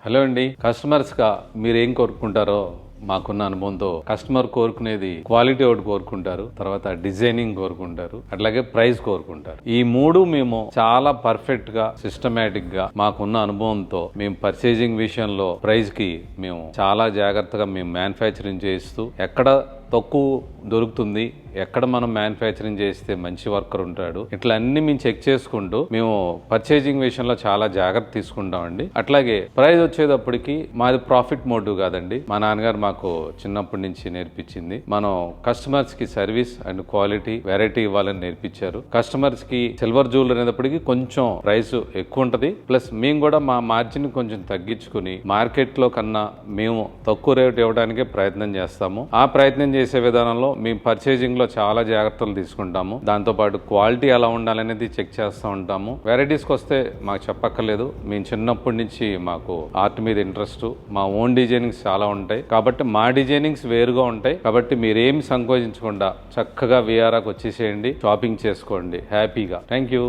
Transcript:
Hello అండి. కస్టమర్స్గా మీరు ఏం కోరుకుంటారో మాకున్న అనుభవంతో కస్టమర్ కోరుకునేది క్వాలిటీ ఒకటి కోరుకుంటారు, తర్వాత డిజైనింగ్ కోరుకుంటారు, అట్లాగే ప్రైస్ కోరుకుంటారు. ఈ మూడు మేము చాలా పర్ఫెక్ట్ గా సిస్టమేటిక్ గా మాకున్న అనుభవంతో మేము పర్చేజింగ్ విషయంలో ప్రైస్ కి మేము చాలా జాగ్రత్తగా మేము మ్యానుఫ్యాక్చరింగ్ చేస్తూ ఎక్కడ తక్కువ దొరుకుతుంది, ఎక్కడ మనం మ్యానుఫ్యాక్చరింగ్ చేస్తే మంచి వర్కర్ ఉంటాడు, ఇట్లా అన్ని మేము చెక్ చేసుకుంటూ మేము పర్చేజింగ్ విషయంలో చాలా జాగ్రత్త తీసుకుంటామండి. అట్లాగే ప్రైస్ వచ్చేటప్పటికి మాది ప్రాఫిట్ మోటివ్ కాదండి. మా నాన్నగారు మాకు చిన్నప్పటి నుంచి నేర్పించింది, మనం కస్టమర్స్ కి సర్వీస్ అండ్ క్వాలిటీ వెరైటీ ఇవ్వాలని నేర్పించారు. కస్టమర్స్ కి సిల్వర్ జ్యువెలరీ అనేటప్పటికి కొంచెం ప్రైస్ ఎక్కువ ఉంటది, ప్లస్ మేము కూడా మా మార్జిన్ కొంచెం తగ్గించుకుని మార్కెట్ లో కన్నా మేము తక్కువ రేట్ ఇవ్వడానికే ప్రయత్నం చేస్తాము. ఆ ప్రయత్నం చేసే విధానంలో మేము పర్చేజింగ్ లో చాలా జాగ్రత్తలు తీసుకుంటాము. దాంతో పాటు క్వాలిటీ ఎలా ఉండాలనేది చెక్ చేస్తూ ఉంటాము. వెరైటీస్కి వస్తే మాకు చెప్పక్కర్లేదు, మేము చిన్నప్పటి నుంచి మాకు ఆర్ట్ మీద ఇంట్రెస్ట్, మా ఓన్ డిజైనింగ్స్ చాలా ఉంటాయి కాబట్టి మా డిజైనింగ్స్ వేరుగా ఉంటాయి. కాబట్టి మీరేమి సంకోచించకుండా చక్కగా విఆర్ఆర్కి వచ్చేసేయండి, షాపింగ్ చేసుకోండి హ్యాపీగా. Thank you.